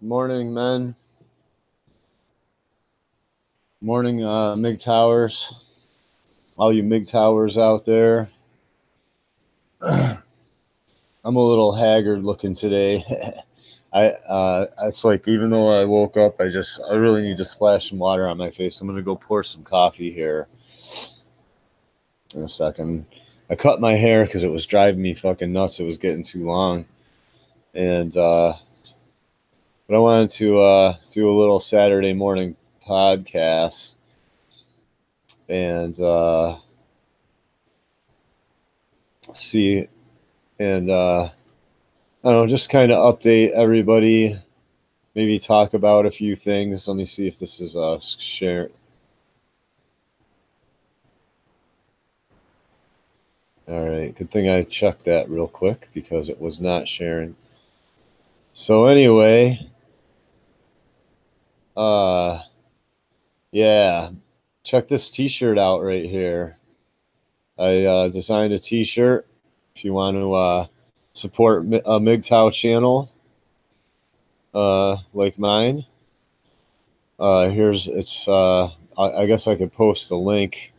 Morning, men. Morning, Mgtowers. All you Mgtowers out there. I'm a little haggard looking today. It's like even though I woke up, I really need to splash some water on my face. I'm gonna go pour some coffee here in a second. I cut my hair because it was driving me fucking nuts. It was getting too long, and but I wanted to do a little Saturday morning podcast and see and I don't know, just kind of update everybody. Maybe talk about a few things. Let me see if this is share. All right, good thing I checked that real quick because it was not sharing. So anyway, uh, yeah, check this T-shirt out right here. I designed a T-shirt. If you want to support a Mgtow channel, like mine, here's it's. I guess I could post a link.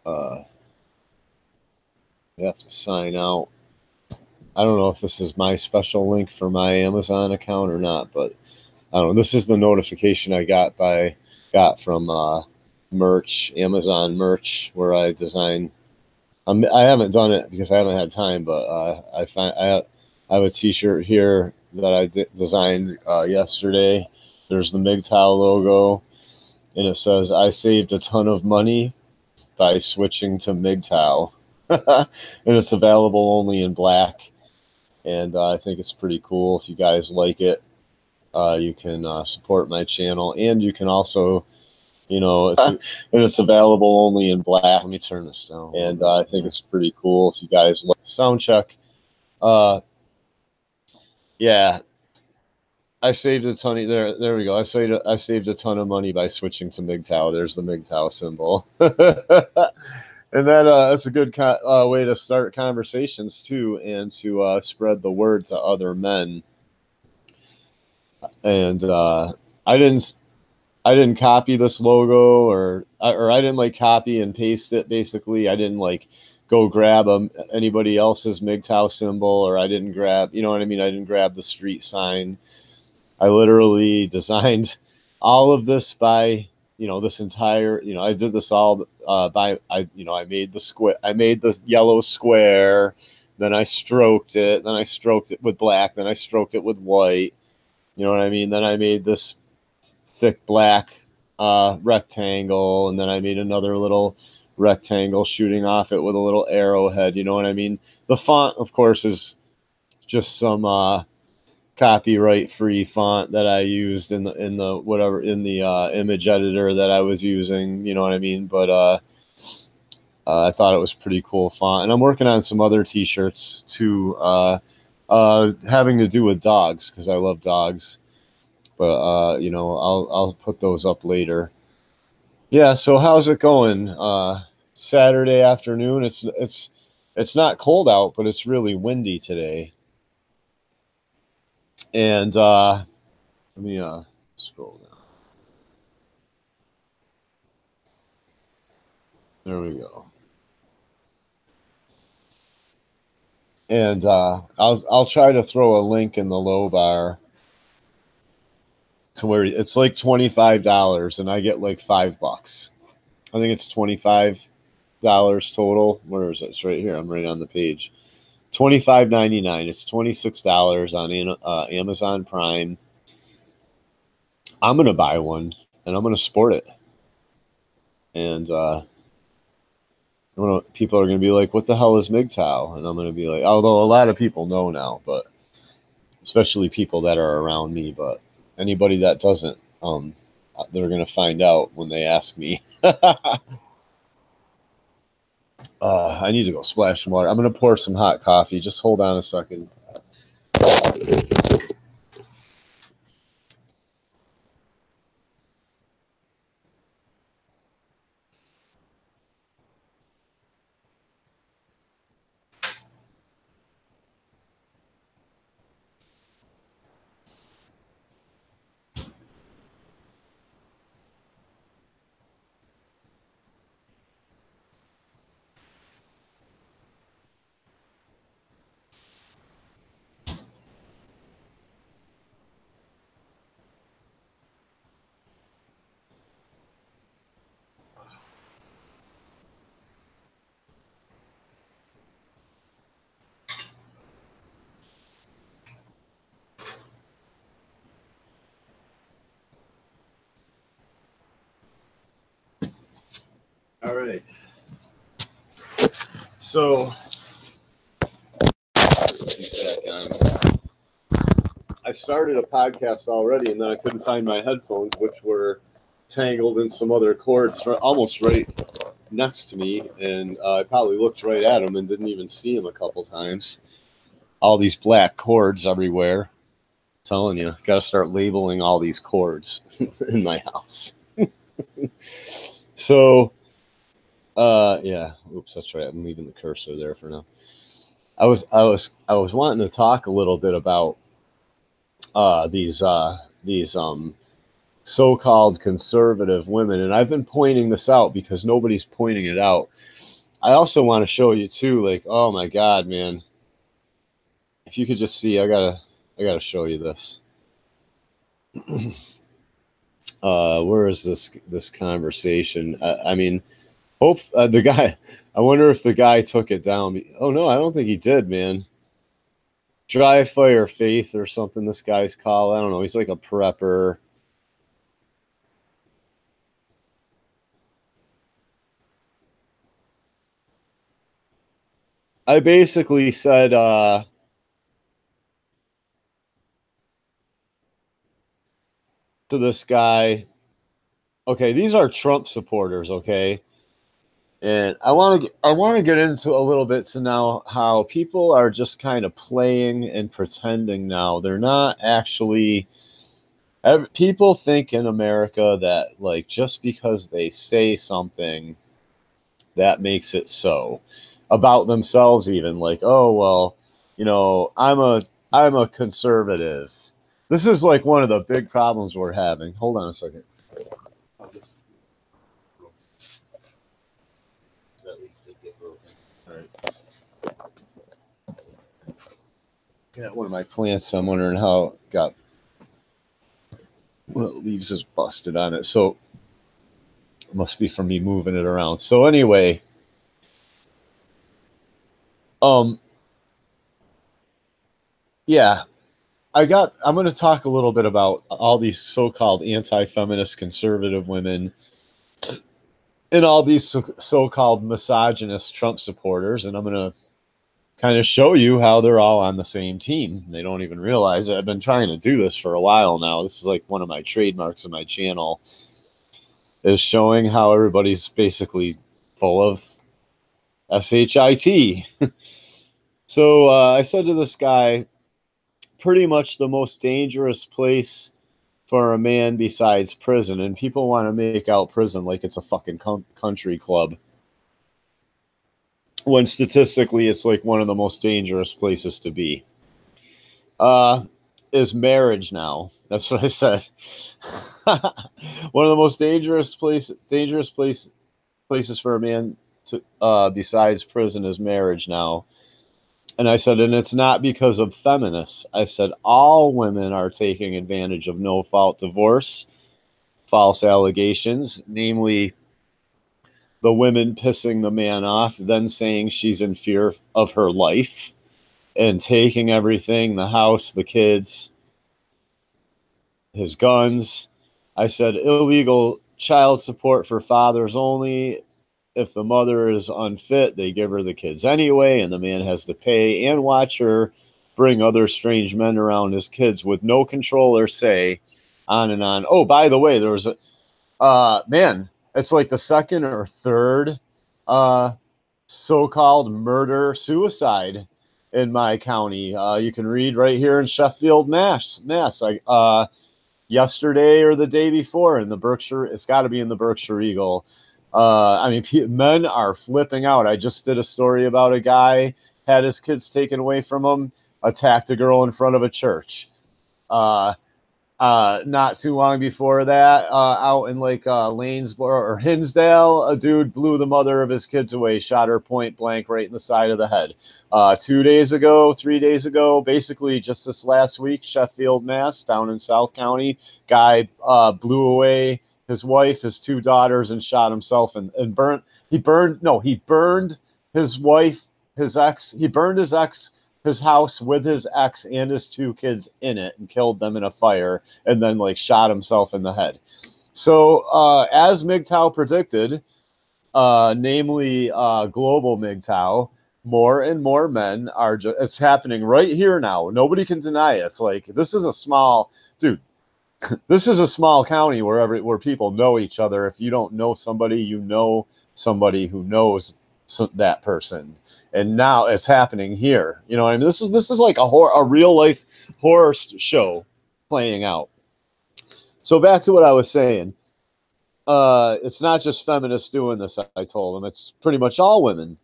Uh, you have to sign out. I don't know if this is my special link for my Amazon account or not, but I don't know. This is the notification I got from merch, Amazon merch, where I design. I haven't done it because I haven't had time, but I have a T-shirt here that I designed yesterday. There's the Mgtow logo, and it says, "I saved a ton of money by switching to Mgtow," and it's available only in black. And I think it's pretty cool. If you guys like it, you can support my channel, and you can also, and it's available only in black. Let me turn this down. And I think it's pretty cool. If you guys like sound check, uh, yeah, I saved a ton of there. There we go. I saved a ton of money by switching to Mgtow. There's the Mgtow symbol. And that's a good way to start conversations too, and to spread the word to other men. And I didn't copy this logo, or I didn't like copy and paste it. Basically, I didn't like go grab anybody else's Mgtow symbol, or I didn't grab, you know what I mean. I didn't grab the street sign. I literally designed all of this by, this entire, I did this all by, I made the square, I made the yellow square, then I stroked it, then I stroked it with black, then I stroked it with white. You know what I mean? Then I made this thick black rectangle, and then I made another little rectangle shooting off it with a little arrowhead. You know what I mean? The font, of course, is just some copyright free font that I used in the whatever in the image editor that I was using. You know what I mean? But I thought it was pretty cool font, and I'm working on some other T-shirts too, having to do with dogs because I love dogs. But I'll put those up later. Yeah. So how's it going? Saturday afternoon. It's not cold out, but it's really windy today. And let me scroll down. There we go. And I'll try to throw a link in the low bar to where it's like $25, and I get like $5. I think it's $25 total. Where is it? It's right here. I'm right on the page. 25.99. It's $26 on Amazon Prime. I'm gonna buy one, and I'm gonna sport it. And people are gonna be like, "What the hell is Mgtow?" And I'm gonna be like, although a lot of people know now, but especially people that are around me. But anybody that doesn't, they're gonna find out when they ask me. I need to go splash some water. I'm gonna pour some hot coffee. Just hold on a second. All right. So I started a podcast already, and then I couldn't find my headphones, which were tangled in some other cords almost right next to me, and I probably looked right at them and didn't even see them a couple times. All these black cords everywhere. I'm telling you, got to start labeling all these cords in my house. So, yeah. Oops, that's right. I'm leaving the cursor there for now. I was wanting to talk a little bit about these so-called conservative women, and I've been pointing this out because nobody's pointing it out. I also want to show you too, like, oh my God, man! If you could just see, I gotta show you this. Where is this conversation? I mean, hope the guy. I wonder if the guy took it down. Oh no, I don't think he did, man. Dry Fire Faith or something. This guy's called. I don't know. He's like a prepper. I basically said, to this guy, okay, these are Trump supporters, okay, and I want to get into a little bit to now how people are just kind of playing and pretending now. They're not actually. People think in America that like just because they say something, that makes it so about themselves, even like, oh well, I'm a conservative. This is like one of the big problems we're having. Hold on a second. I'll just... That leaf did get broken. All right. Got one of my plants. I'm wondering how it got. One of the leaves is busted on it, so it must be from me moving it around. So anyway, yeah, I'm going to talk a little bit about all these so-called anti-feminist conservative women and all these so-called misogynist Trump supporters, and I'm going to kind of show you how they're all on the same team. They don't even realize it. I've been trying to do this for a while now. This is like one of my trademarks of my channel, is showing how everybody's basically full of SHIT. So I said to this guy, pretty much the most dangerous place for a man besides prison, and people want to make out prison like it's a fucking country club, when statistically it's like one of the most dangerous places to be, is marriage now. That's what I said. One of the most dangerous places for a man to besides prison is marriage now. And I said, and it's not because of feminists. I said, all women are taking advantage of no-fault divorce, false allegations, namely the women pissing the man off, then saying she's in fear of her life and taking everything, the house, the kids, his guns. I said, illegal child support for fathers only. If the mother is unfit, they give her the kids anyway, and the man has to pay and watch her bring other strange men around his kids with no control or say, on and on. Oh, by the way, there was a man, it's like the second or third so-called murder-suicide in my county. You can read right here in Sheffield, Mass. Yesterday or the day before in the Berkshire, it's got to be in the Berkshire Eagle. I mean, men are flipping out. I just did a story about a guy had his kids taken away from him, attacked a girl in front of a church. Not too long before that, out in like Lanesboro or Hinsdale, a dude blew the mother of his kids away, shot her point blank right in the side of the head. 3 days ago, basically just this last week, Sheffield, Mass, down in South County, guy blew away his wife, his two daughters, and shot himself and he burned his wife, his ex. He burned his ex, his house with his ex and his two kids in it, and killed them in a fire, and then like shot himself in the head. So as Mgtow predicted, namely global Mgtow. More and more men are just, it's happening right here now. Nobody can deny it. It's like, this is a small, dude, this is a small county where people know each other. If you don't know somebody, you know somebody who knows that person. And now it's happening here. You know what I mean? This is like a real life horror show playing out. So back to what I was saying. It's not just feminists doing this, I told them. It's pretty much all women.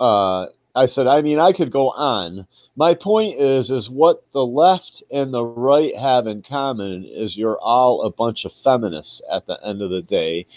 I said, I mean, I could go on. My point is what the left and the right have in common is you're all a bunch of feminists at the end of the day,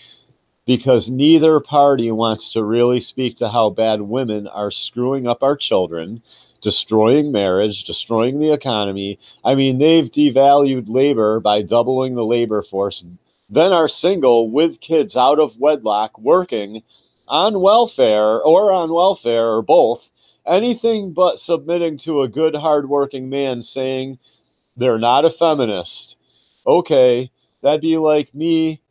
because neither party wants to really speak to how bad women are screwing up our children, destroying marriage, destroying the economy. I mean, they've devalued labor by doubling the labor force, then are single with kids out of wedlock, working on welfare or both, anything but submitting to a good, hardworking man saying they're not a feminist. Okay, that'd be like me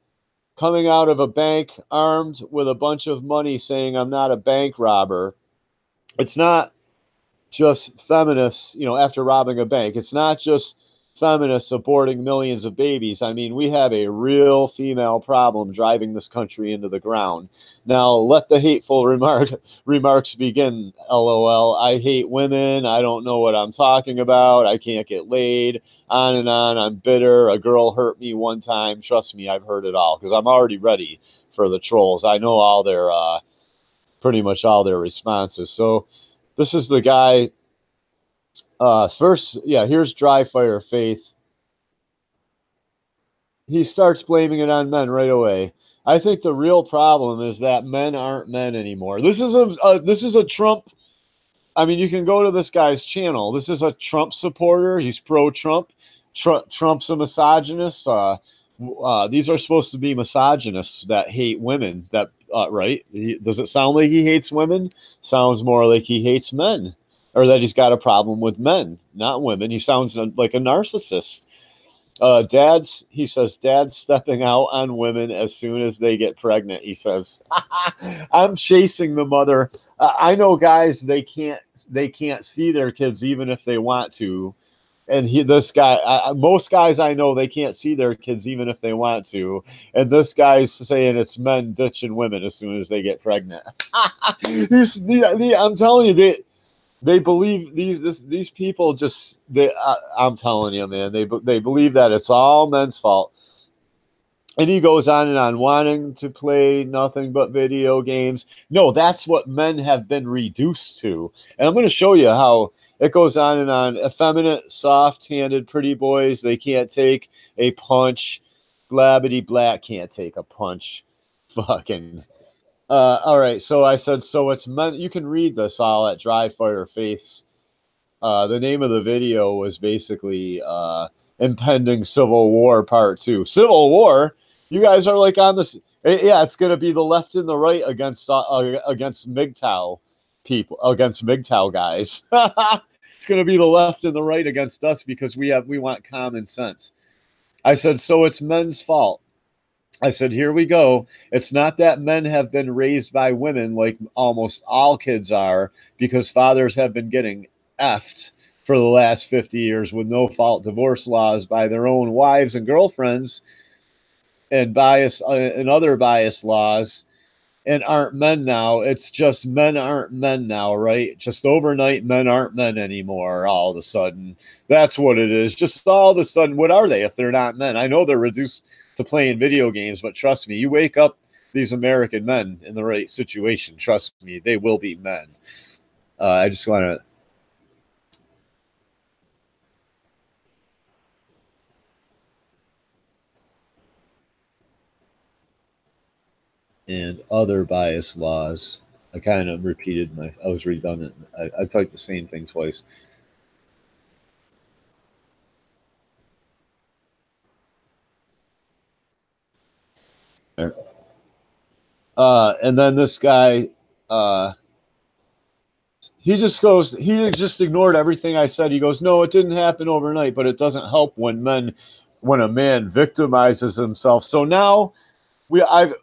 coming out of a bank armed with a bunch of money saying I'm not a bank robber. It's not just feminists, after robbing a bank. It's not just feminists aborting millions of babies. I mean, we have a real female problem driving this country into the ground. Now, let the hateful remarks begin. LOL. I hate women. I don't know what I'm talking about. I can't get laid. On and on. I'm bitter. A girl hurt me one time. Trust me, I've heard it all because I'm already ready for the trolls. I know all their, pretty much all their responses. So this is the guy. First, yeah, here's Dry Fire Faith. He starts blaming it on men right away. I think the real problem is that men aren't men anymore. This is a Trump. I mean, you can go to this guy's channel. This is a Trump supporter. He's pro-Trump. Trump's a misogynist. These are supposed to be misogynists that hate women. Right? Does it sound like he hates women? Sounds more like he hates men, or that he's got a problem with men, not women. He sounds like a narcissist. He says, dad's stepping out on women as soon as they get pregnant. He says, I'm chasing the mother. I know guys, they can't see their kids even if they want to. And most guys I know, they can't see their kids even if they want to. And this guy's saying it's men ditching women as soon as they get pregnant. I'm telling you, they believe these people just I'm telling you, man, they believe that it's all men's fault. And he goes on and on, wanting to play nothing but video games. No, that's what men have been reduced to. And I'm going to show you how it goes on and on. Effeminate, soft-handed, pretty boys, they can't take a punch. Blabbity Black can't take a punch. Fucking. All right, so I said, so it's men. You can read this all at Dry Fire Faiths. The name of the video was basically Impending Civil War Part 2. Civil War? You guys are like on this. Yeah, it's going to be the left and the right against Mgtow people, against Mgtow guys. It's going to be the left and the right against us because we want common sense. I said, so it's men's fault. I said, here we go. It's not that men have been raised by women like almost all kids are, because fathers have been getting effed for the last 50 years with no-fault divorce laws by their own wives and girlfriends and other bias laws, and aren't men now. It's just men aren't men now, right? Just overnight, men aren't men anymore all of a sudden. That's what it is. Just all of a sudden, what are they if they're not men? I know they're reduced to playing video games, but trust me, you wake up these American men in the right situation, trust me, they will be men. I just want to and other bias laws. I kind of repeated I was redundant. I typed the same thing twice. And then this guy, he just ignored everything I said. He goes, no, it didn't happen overnight, but it doesn't help when a man victimizes himself. So now I've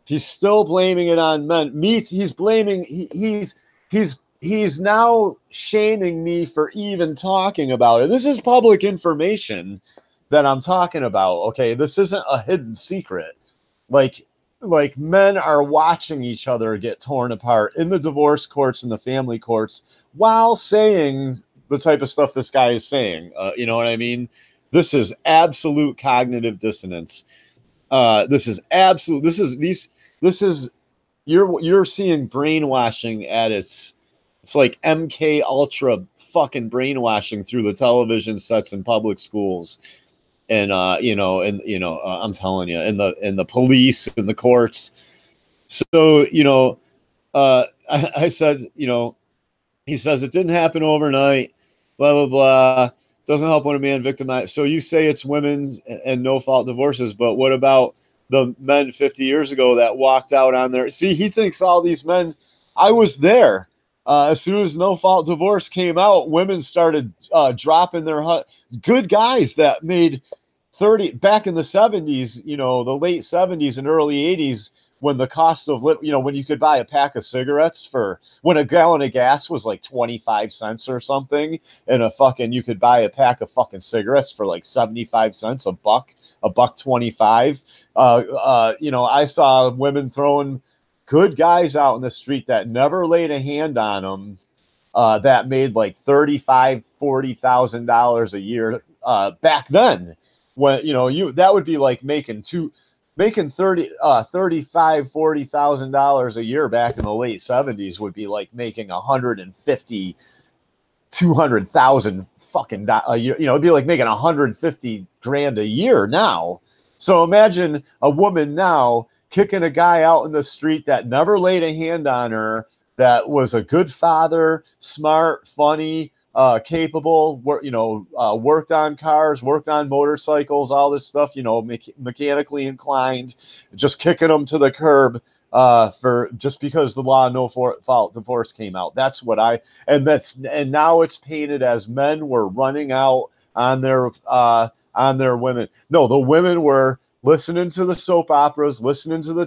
He's still blaming it on men. He's blaming. He's now shaming me for even talking about it. This is public information that I'm talking about. Okay, this isn't a hidden secret. Like like men are watching each other get torn apart in the divorce courts and the family courts while saying the type of stuff this guy is saying. You know what I mean? This is absolute cognitive dissonance. This is absolute. This is these. This is you're seeing brainwashing at its. It's like MK Ultra fucking brainwashing through the television sets in public schools, and I'm telling you, in the police and the courts. So I said, he says it didn't happen overnight, blah blah blah. Doesn't help when a man victimized. So you say it's women and no fault divorces, but what about the men 50 years ago that walked out on their? See, he thinks all these men. I was there. As soon as no fault divorce came out, women started dropping their good guys that made 30 back in the 70s, the late 70s and early 80s, when the cost of when you could buy a pack of cigarettes for when a gallon of gas was like 25 cents or something, and you could buy a pack of fucking cigarettes for like 75 cents, a buck 25. I saw women throwing good guys out in the street that never laid a hand on them, that made like $35,000-$40,000 a year back then, when that would be like making 35,000-$40,000 a year back in the late 70s would be like making 150,000-200,000 fucking a year. It'd be like making 150 grand a year now. So imagine a woman now kicking a guy out in the street that never laid a hand on her, that was a good father, smart, funny, capable, worked on cars, worked on motorcycles, all this stuff, mechanically inclined, just kicking them to the curb for just because the law no fault divorce came out. That's what and now it's painted as men were running out on their women. No, the women were listening to the soap operas, listening to the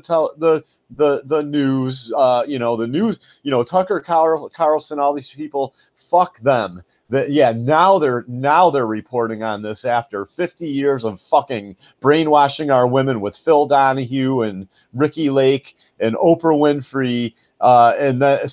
news, the news, Tucker Carlson, all these people. Fuck them. Now they're reporting on this after 50 years of fucking brainwashing our women with Phil Donahue and Ricky Lake and Oprah Winfrey, and that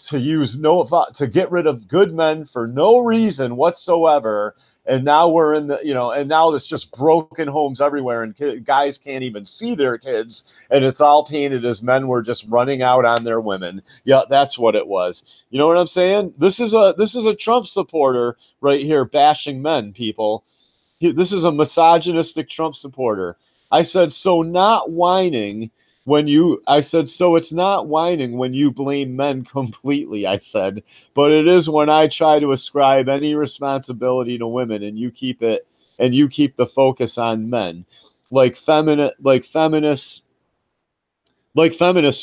to get rid of good men for no reason whatsoever. And now we're in and now it's just broken homes everywhere, and guys can't even see their kids, and it's all painted as men were just running out on their women. Yeah, that's what it was. You know what I'm saying? This is a Trump supporter right here bashing men, people. This is a misogynistic Trump supporter. I said, so it's not whining when you blame men completely, I said, but it is when I try to ascribe any responsibility to women, and you keep the focus on men, like feminists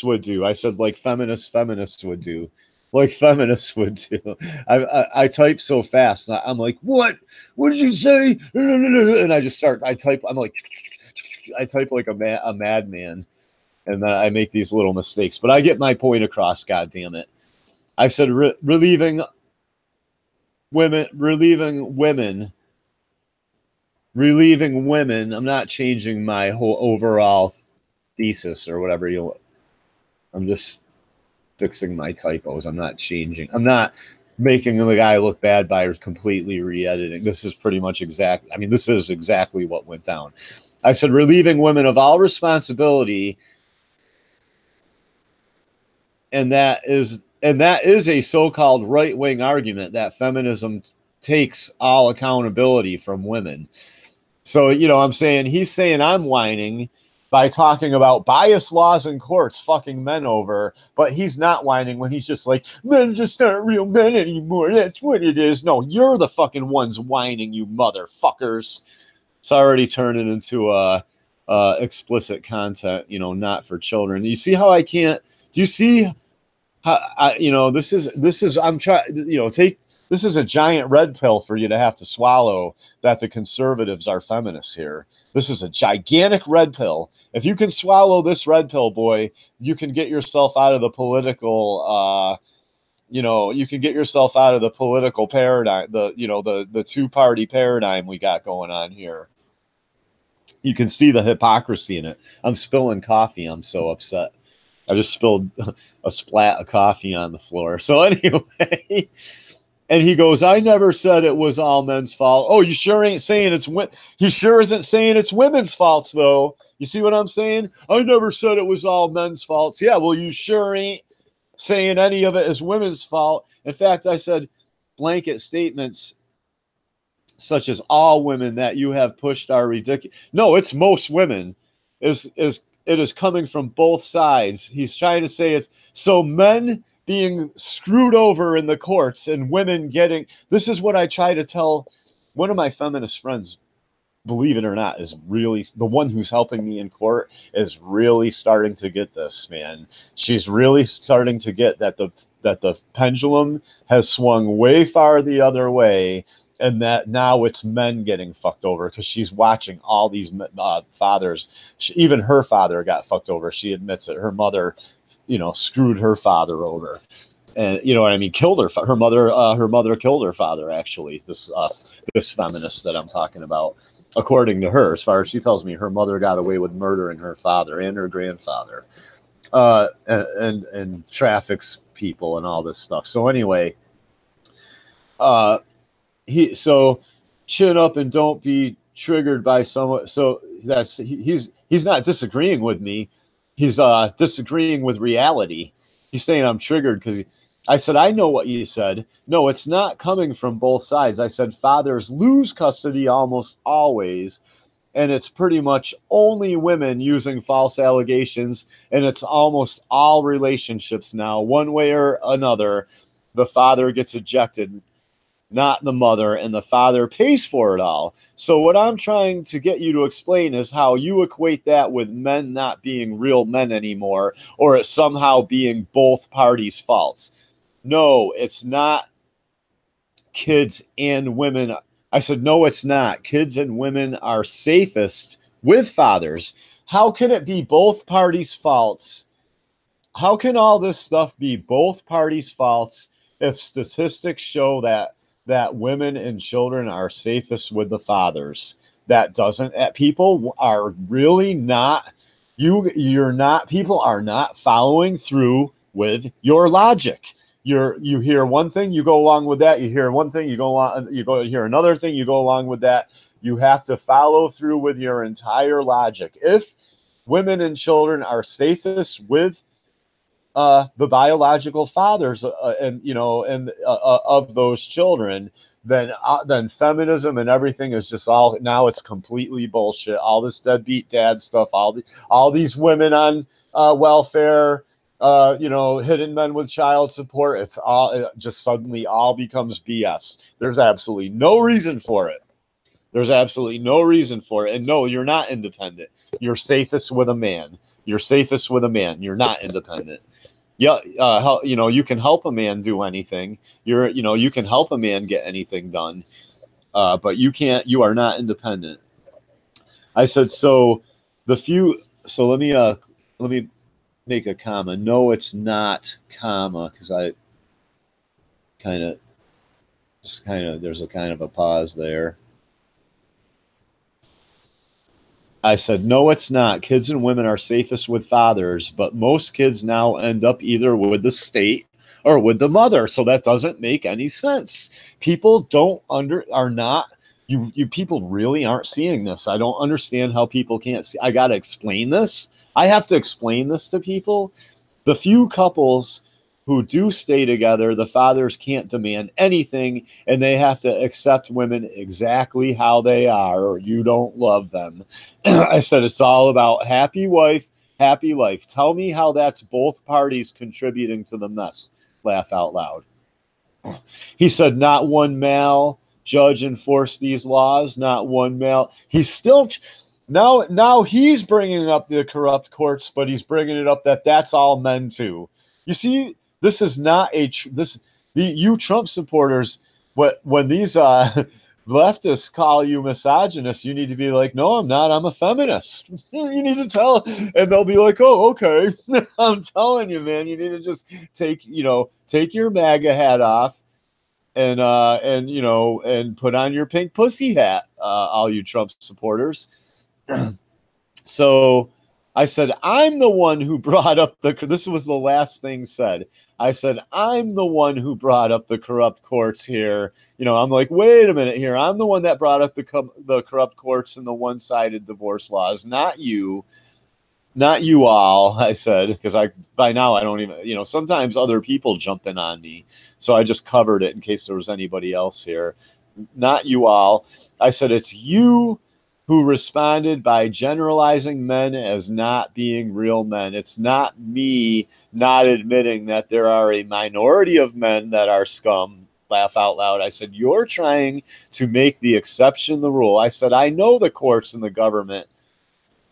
would do. I said, like feminists would do. Like feminists would do. I type so fast. I'm like, what did you say? And I type like a madman. And then I make these little mistakes, but I get my point across. God damn it! I said relieving women. I'm not changing my whole overall thesis or whatever you. I'm just fixing my typos. I'm not changing. I'm not making the guy look bad by completely re-editing. This is pretty much exact. I mean, this is exactly what went down. I said relieving women of all responsibility. And that is a so-called right-wing argument that feminism takes all accountability from women. So, I'm saying he's saying I'm whining by talking about bias laws in courts fucking men over, but he's not whining when he's just like, men just aren't real men anymore. That's what it is. No, you're the fucking ones whining, you motherfuckers. It's already turning into explicit content, not for children. You see how I can't? Do you see how this is? I'm trying. This is a giant red pill for you to have to swallow, that the conservatives are feminists here. This is a gigantic red pill. If you can swallow this red pill, boy, you can get yourself out of the political you can get yourself out of the political paradigm, the two-party paradigm we got going on here. You can see the hypocrisy in it. I'm spilling coffee. I'm so upset. I just spilled a splat of coffee on the floor. So anyway, and he goes, I never said it was all men's fault. Oh, you sure ain't saying he sure isn't saying it's women's faults, though. You see what I'm saying? I never said it was all men's faults. Yeah, well, you sure ain't saying any of it is women's fault. In fact, I said blanket statements such as all women that you have pushed are ridiculous. No, it's most women. It is coming from both sides. He's trying to say it's so men being screwed over in the courts and women getting. This is what I try to tell one of my feminist friends. Believe it or not, is really the one who's helping me in court, is really starting to get this, man. She's really starting to get that the pendulum has swung way far the other way, and that now it's men getting fucked over, because she's watching all these fathers. Even her father got fucked over. She admits it. Her mother, screwed her father over, and you know what I mean, killed her mother. Her mother killed her father. Actually, this feminist that I'm talking about. According to her, as far as she tells me, her mother got away with murdering her father and her grandfather, and traffics people and all this stuff. So anyway, so chin up and don't be triggered by someone. So he's not disagreeing with me. He's disagreeing with reality. He's saying I'm triggered because I said, I know what you said. No, it's not coming from both sides. I said fathers lose custody almost always, and it's pretty much only women using false allegations, and it's almost all relationships now. One way or another, the father gets ejected, not the mother, and the father pays for it all. So what I'm trying to get you to explain is how you equate that with men not being real men anymore, or it somehow being both parties' faults. No, it's not kids and women. I said, no, it's not. Kids and women are safest with fathers. How can it be both parties' faults? How can all this stuff be both parties' faults if statistics show that women and children are safest with the fathers? That doesn't. People are really not. You're not. People are not following through with your logic. You hear one thing, you go along with that. You hear one thing, you go hear another thing, you go along with that. You have to follow through with your entire logic. If women and children are safest with the biological fathers of those children, then feminism and everything is just all, now it's completely bullshit. All this deadbeat dad stuff, all these women on welfare, hitting men with child support. It just suddenly all becomes BS. There's absolutely no reason for it. And no, you're not independent. You're safest with a man. You're not independent. Yeah, you can help a man do anything. You can help a man get anything done, but you can't. You are not independent. I said so. So let me make a comma. No, it's not comma, because I there's a kind of a pause there. I said, no, it's not. Kids and women are safest with fathers, but most kids now end up either with the state or with the mother. So that doesn't make any sense. People people really aren't seeing this. I don't understand how people can't see. I got to explain this. I have to explain this to people. The few couples who do stay together, the fathers can't demand anything, and they have to accept women exactly how they are, or you don't love them. I said, it's all about happy wife, happy life. Tell me how that's both parties contributing to the mess. Laugh out loud. He said, not one male judge enforced these laws, not one male. He's still... Now he's bringing up the corrupt courts, but he's bringing it up that's all men too. You see, this is not you Trump supporters. when these leftists call you misogynist, you need to be like, no, I'm not. I'm a feminist. You need to tell, and they'll be like, oh, okay. I'm telling you, man. You need to just take your MAGA hat off and and put on your pink pussy hat, all you Trump supporters. So I said, I'm the one who brought up this was the last thing said. I said, I'm the one who brought up the corrupt courts here. I'm like, wait a minute here. I'm the one that brought up the corrupt courts and the one-sided divorce laws, not you. Not you all, I said, because by now I don't even, sometimes other people jump in on me. So I just covered it in case there was anybody else here. Not you all. I said, it's you who responded by generalizing men as not being real men. It's not me not admitting that there are a minority of men that are scum. Laugh out loud. I said, you're trying to make the exception the rule. I said, I know the courts and the government,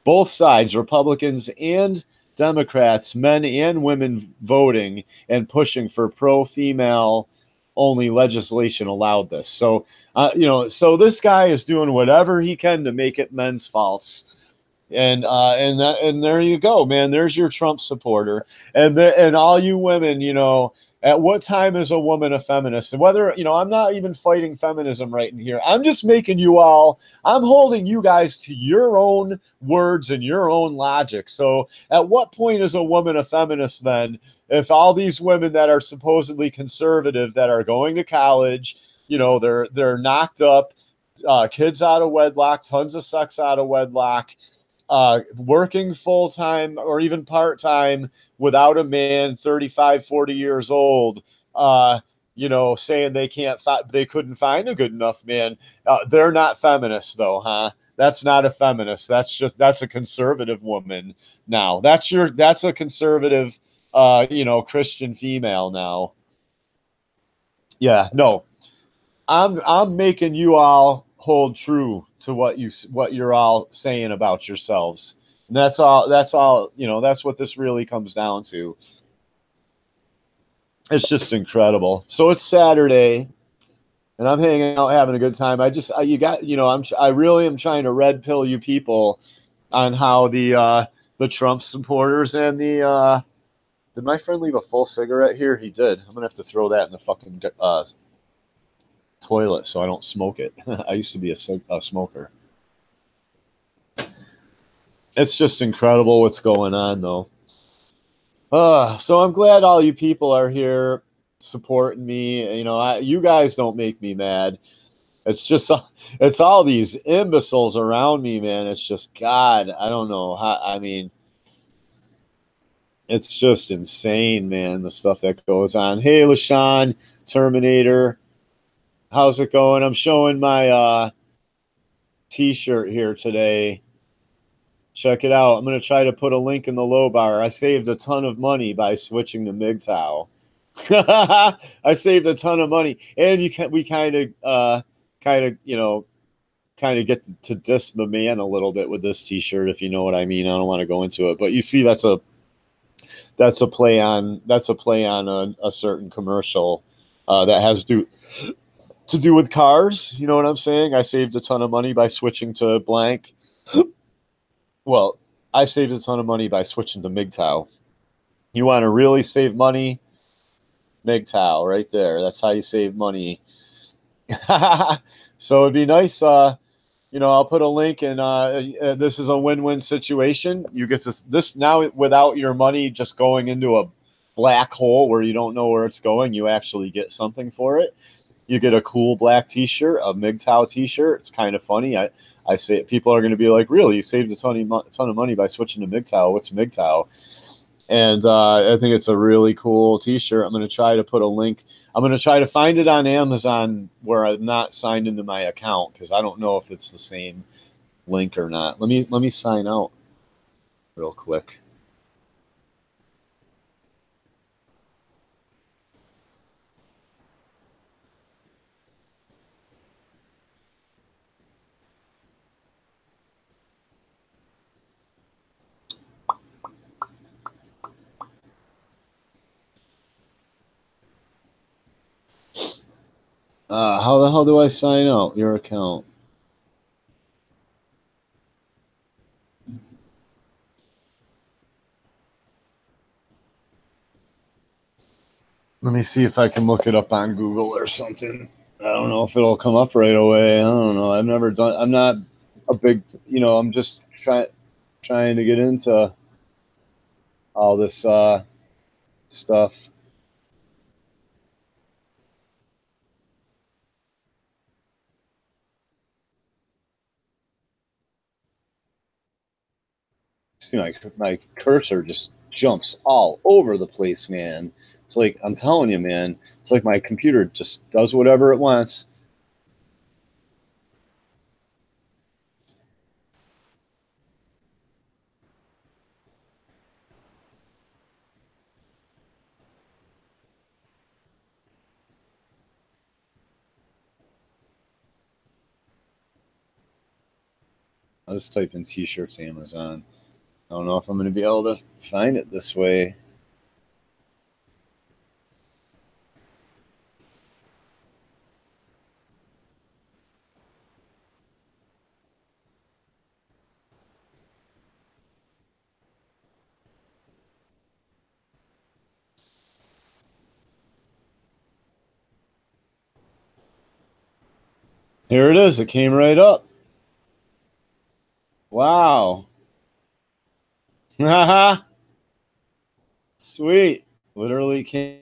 both sides, Republicans and Democrats, men and women voting and pushing for pro-female only legislation allowed this. So, so this guy is doing whatever he can to make it men's false. And there you go, man. There's your Trump supporter, and all you women, at what time is a woman a feminist? And whether I'm not even fighting feminism right in here. I'm just making you all. I'm holding you guys to your own words and your own logic. So, at what point is a woman a feminist then? If all these women that are supposedly conservative that are going to college, they're knocked up, kids out of wedlock, tons of sex out of wedlock, working full time or even part time without a man, 35, 40 years old, saying they couldn't find a good enough man. They're not feminists though, huh? That's not a feminist. That's a conservative woman now. That's a conservative, Christian female now. Yeah, no, I'm making you all hold true to what you're all saying about yourselves. And that's all, that's what this really comes down to. It's just incredible. So it's Saturday and I'm hanging out having a good time. You got, I really am trying to red pill you people on how the Trump supporters and did my friend leave a full cigarette here? He did. I'm going to have to throw that in the fucking toilet so I don't smoke it. I used to be a smoker. It's just incredible what's going on, though. So I'm glad all you people are here supporting me. You guys don't make me mad. It's just, it's all these imbeciles around me, man. It's just, God, I don't know how. I mean, it's just insane, man. The stuff that goes on. Hey, LaShawn, Terminator, how's it going? I'm showing my T-shirt here today. Check it out. I'm going to try to put a link in the low bar. I saved a ton of money by switching to Mgtow. I saved a ton of money, and we kind of get to diss the man a little bit with this T-shirt, if you know what I mean. I don't want to go into it, but you see, that's a play on a certain commercial that has to do with cars. You know what I'm saying? I saved a ton of money by switching to blank. Well, I saved a ton of money by switching to Mgtow. You want to really save money? Mgtow, right there. That's how you save money. So it'd be nice. I'll put a link, and this is a win-win situation. You get this now without your money just going into a black hole where you don't know where it's going. You actually get something for it. You get a cool black T-shirt, a Mgtow T-shirt. It's kind of funny. I say people are going to be like, "Really? You saved a ton of money by switching to Mgtow? What's Mgtow?" And I think it's a really cool T-shirt. I'm going to try to put a link. I'm going to try to find it on Amazon where I'm not signed into my account because I don't know if it's the same link or not. Let me sign out real quick. How the hell do I sign out your account? Let me see if I can look it up on Google or something. I don't know if it'll come up right away. I don't know. I've never done. I'm not a big. I'm just trying to get into all this stuff. See, my cursor just jumps all over the place, man. It's like I'm telling you, man. It's like my computer just does whatever it wants. I'll just type in t-shirts Amazon. I don't know if I'm going to be able to find it this way. Here it is. It came right up. Wow. Sweet. Literally came.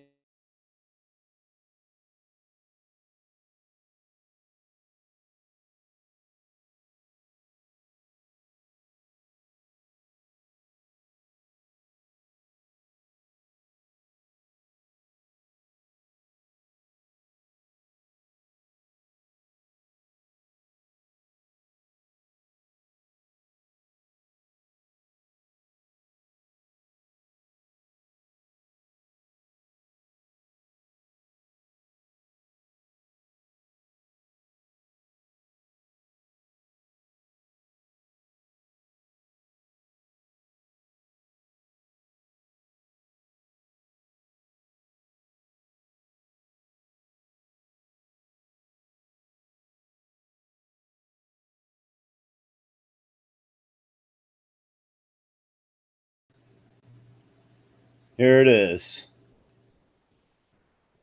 Here it is.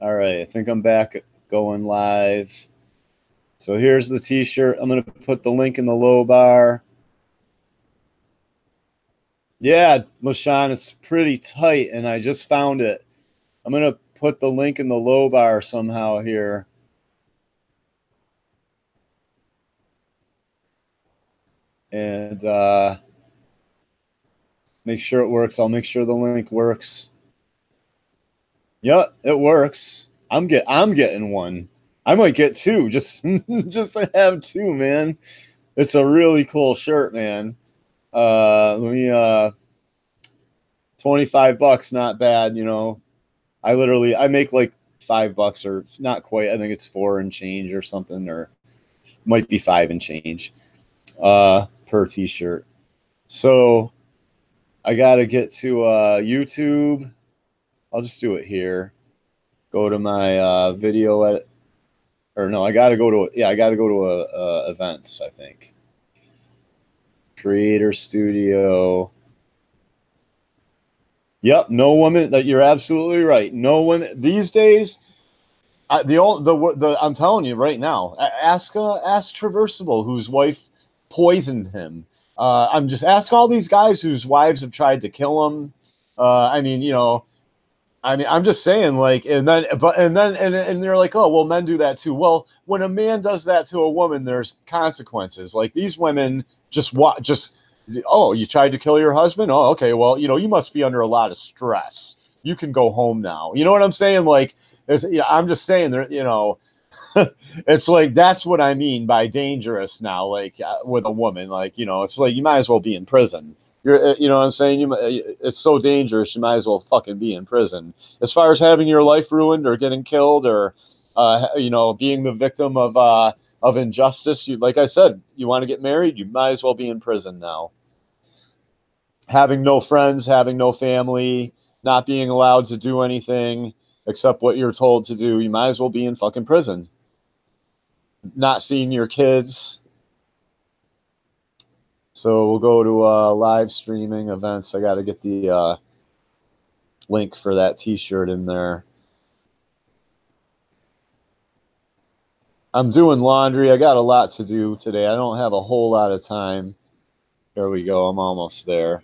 All right. I think I'm back going live. So here's the t-shirt. I'm going to put the link in the low bar. Yeah, LaShawn, it's pretty tight, and I just found it. I'm going to put the link in the low bar somehow here. And make sure it works. I'll make sure the link works. Yep, it works. I'm getting one. I might get two just just to have two, man. It's a really cool shirt, man. Let me 25 bucks, not bad, I make like $5 or not quite. I think it's four and change or something, or might be five and change per t-shirt. So I gotta get to YouTube. I'll just do it here. Go to my video edit, or no, I gotta go to events. I think Creator Studio. Yep, no woman. That you're absolutely right. No women these days. I'm telling you right now. Ask Traversable, whose wife poisoned him. I'm just ask all these guys whose wives have tried to kill him. I mean, I'm just saying, like, and they're like, oh, well, men do that too. Well, when a man does that to a woman, there's consequences. Like these women just, oh, you tried to kill your husband. Oh, okay, well, you must be under a lot of stress. You can go home now. You know what I'm saying? Like, I'm just saying, it's like that's what I mean by dangerous now. Like with a woman, like it's like you might as well be in prison. You know what I'm saying? It's so dangerous. You might as well fucking be in prison. As far as having your life ruined or getting killed or, being the victim of injustice, like I said, you want to get married, you might as well be in prison now. Having no friends, having no family, not being allowed to do anything except what you're told to do, you might as well be in fucking prison. not seeing your kids. So we'll go to live streaming events. I got to get the link for that T-shirt in there. I'm doing laundry. I got a lot to do today. I don't have a whole lot of time. There we go. I'm almost there.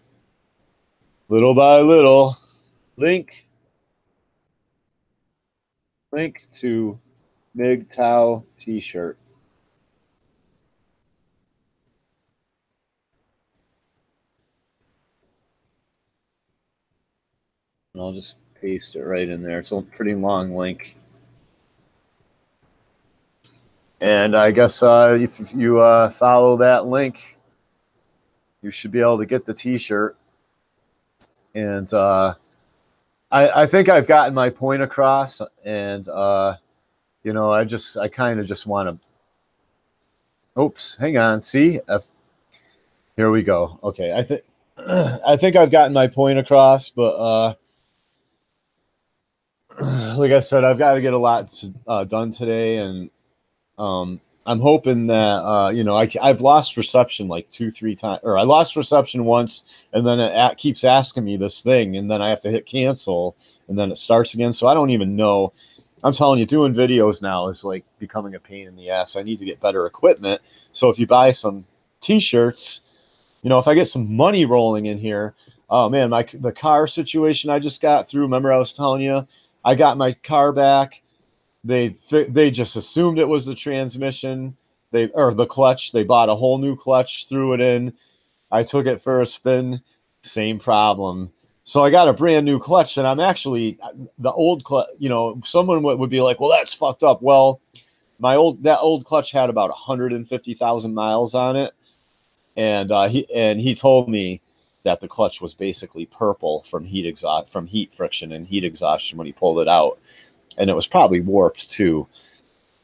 Little by little. Link to Mgtow T-shirt. And I'll just paste it right in there. It's a pretty long link. And I guess if you follow that link, you should be able to get the T-shirt. And I think I've gotten my point across. And you know, I kind of just want to. Oops, hang on. See, here we go. Okay, I think I've gotten my point across, but like I said, I've got to get a lot done today, and I'm hoping that you know, I've lost reception like 2-3 times, or I lost reception once, and then it keeps asking me this thing, and then I have to hit cancel, and then it starts again. So I don't even know. I'm telling you, doing videos now is like becoming a pain in the ass. I need to get better equipment. So if you buy some T-shirts, you know, if I get some money rolling in here, oh man, the car situation I just got through. Remember I was telling you, I got my car back. They just assumed it was the transmission, or the clutch. They bought a whole new clutch, threw it in. I took it for a spin, same problem. So I got a brand new clutch, and I'm actually the old clutch. You know, someone would be like, "Well, that's fucked up." Well, that old clutch had about 150,000 miles on it, and he told me that the clutch was basically purple from heat friction and heat exhaustion when he pulled it out, and it was probably warped too.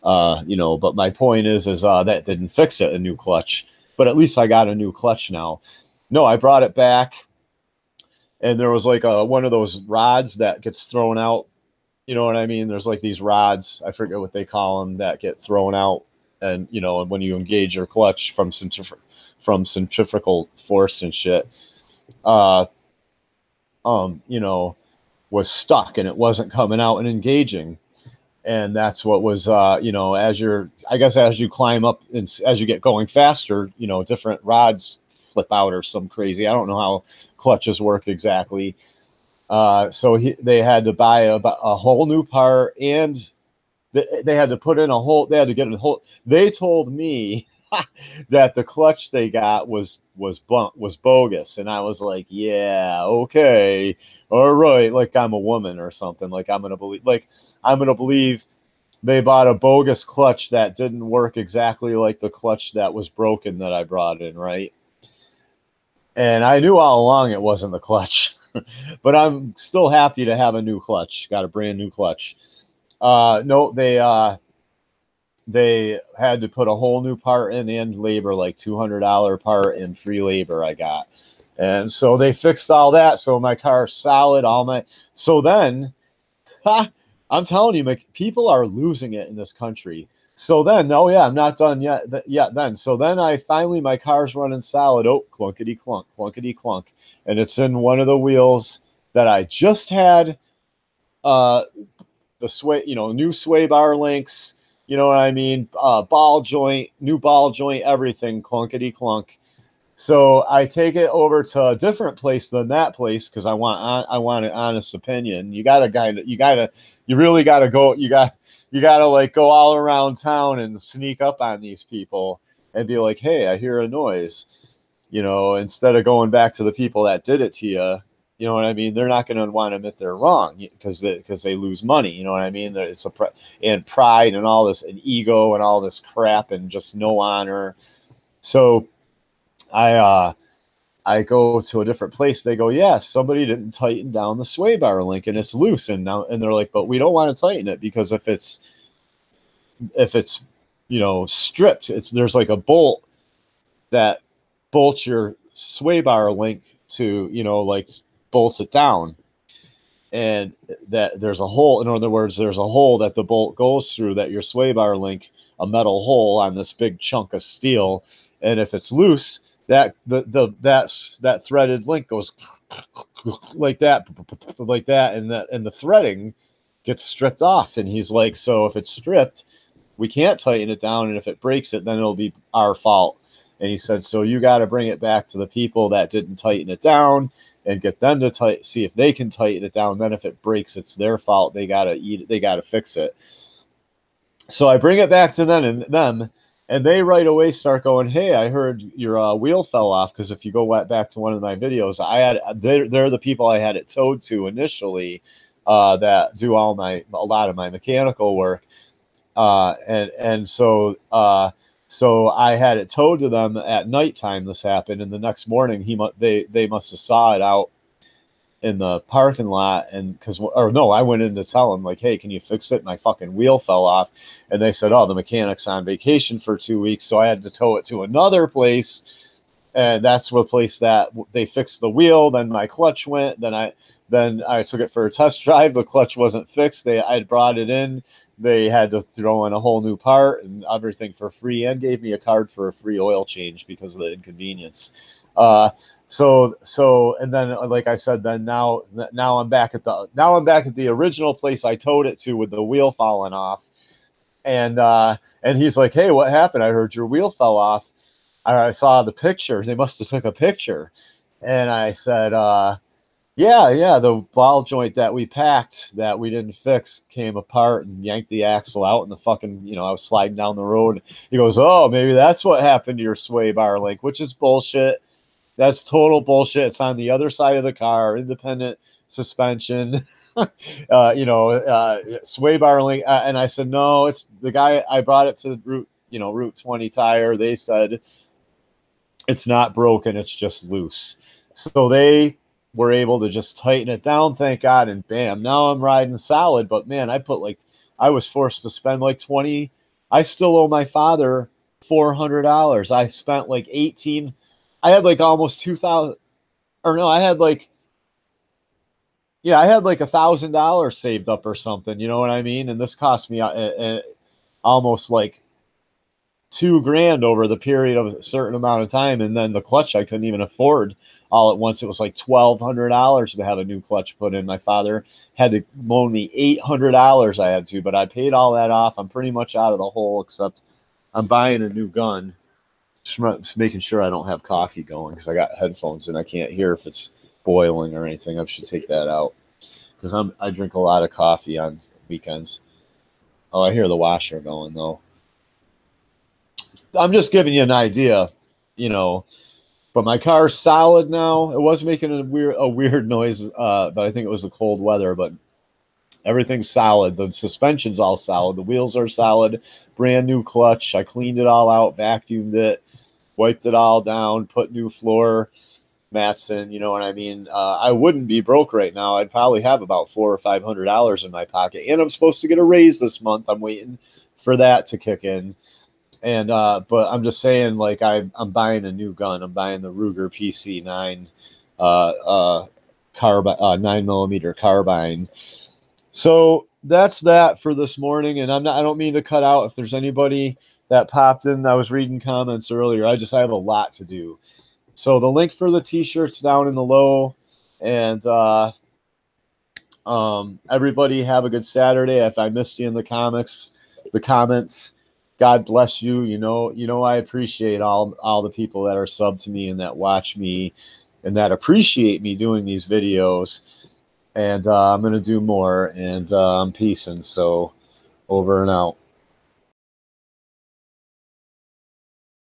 You know, but my point is that didn't fix it, a new clutch. But at least I got a new clutch now. No, I brought it back, and there was like one of those rods that gets thrown out. You know what I mean? There's like these rods, I forget what they call them, that get thrown out, and you know, when you engage your clutch from centrifugal force and shit, uh, you know, was stuck and it wasn't coming out and engaging. And that's what was you know, as you climb up and as you get going faster, you know, different rods flip out or some crazy, I don't know how clutches work exactly. So they had to buy a whole new part, and they had to put in they had to get a whole, they told me that the clutch they got was bogus, and I was like, yeah, okay, all right, like I'm a woman or something, like I'm gonna believe they bought a bogus clutch that didn't work exactly like the clutch that was broken that I brought in, right? And I knew all along it wasn't the clutch, but I'm still happy to have a new clutch. Got a brand new clutch. No, they had to put a whole new part in and labor, like $200 part and free labor I got. And so they fixed all that. So my car's solid. So then, I'm telling you, people are losing it in this country. So then, oh yeah, I'm not done yet. Then, so then my car's running solid. Oh, clunkety clunk, clunkety clunk, and it's in one of the wheels that I just had. The sway, you know, new sway bar links. You know what I mean? Ball joint, new ball joint, everything clunkety clunk. So I take it over to a different place than that place because I want an honest opinion. You really gotta go. You gotta like go all around town and sneak up on these people and be like, hey, I hear a noise. You know, instead of going back to the people that did it to you. You know what I mean? They're not going to want to admit they're wrong because they lose money. You know what I mean? It's and pride and all this, and ego and all this crap, and just no honor. So I go to a different place. They go, yeah, somebody didn't tighten down the sway bar link and it's loose. And they're like, but we don't want to tighten it because if it's you know, stripped, there's like a bolt that bolts your sway bar link to, you know, like bolts it down. and that there's a hole. In other words, there's a hole that the bolt goes through, that your sway bar link, a metal hole on this big chunk of steel, and if it's loose, that threaded link goes like that, and the threading gets stripped off. And he's like, so if it's stripped, we can't tighten it down, and if it breaks it, then it'll be our fault. And he said, so you got to bring it back to the people that didn't tighten it down and get them to see if they can tighten it down. Then if it breaks, it's their fault. They got to eat it. They got to fix it. So I bring it back to them, and they right away start going, hey, I heard your wheel fell off. Because if you go back to one of my videos, they're the people I had it towed to initially, that do a lot of my mechanical work. So I had it towed to them at nighttime. This happened, and the next morning they must have saw it out in the parking lot, and I went in to tell them, like, hey, can you fix it? My fucking wheel fell off, and they said, oh, the mechanic's on vacation for 2 weeks, so I had to tow it to another place, and that's the place that they fixed the wheel. Then my clutch went. Then I took it for a test drive. The clutch wasn't fixed. I brought it in. They had to throw in a whole new part and everything for free, and gave me a card for a free oil change because of the inconvenience. And then, like I said, then now I'm back at the original place I towed it to with the wheel falling off, and he's like, hey, what happened? I heard your wheel fell off. I saw the picture. They must have took a picture, and I said, yeah, the ball joint that we packed that we didn't fix came apart and yanked the axle out, and the fucking, I was sliding down the road. He goes, oh, maybe that's what happened to your sway bar link, which is bullshit. That's total bullshit. It's on the other side of the car, independent suspension, sway bar link. And I said, no, it's the guy. I brought it to Route 20 Tire. They said it's not broken. It's just loose. So they were able to just tighten it down, thank God. And bam, now I'm riding solid. But man, I was forced to spend like 20. I still owe my father $400. I spent like 18. I had like almost 2,000, or no, I had like $1,000 saved up or something. You know what I mean? And this cost me almost like $2,000 over the period of a certain amount of time. And then the clutch I couldn't even afford all at once. It was like $1,200 to have a new clutch put in. My father had to loan me $800. I had to, but I paid all that off. I'm pretty much out of the hole, except I'm buying a new gun. Just making sure I don't have coffee going, because I got headphones and I can't hear if it's boiling or anything. I should take that out, because I drink a lot of coffee on weekends. Oh, I hear the washer going though. I'm just giving you an idea, but my car's solid now. It was making a weird noise, but I think it was the cold weather. But everything's solid. The suspension's all solid. The wheels are solid. Brand new clutch. I cleaned it all out, vacuumed it, wiped it all down, put new floor mats in. You know what I mean? I wouldn't be broke right now. I'd probably have about $400 or $500 in my pocket. And I'm supposed to get a raise this month. I'm waiting for that to kick in. And but I'm just saying, like, I'm buying a new gun. I'm buying the Ruger PC9 9mm carbine. So that's that for this morning. And I don't mean to cut out if there's anybody that popped in. I was reading comments earlier. I have a lot to do. So the link for the t-shirts down in the low. And everybody have a good Saturday. If I missed you in the comments, God bless you. I appreciate all the people that are subbed to me and that watch me and that appreciate me doing these videos. And I'm going to do more, and I'm peacing. So over and out.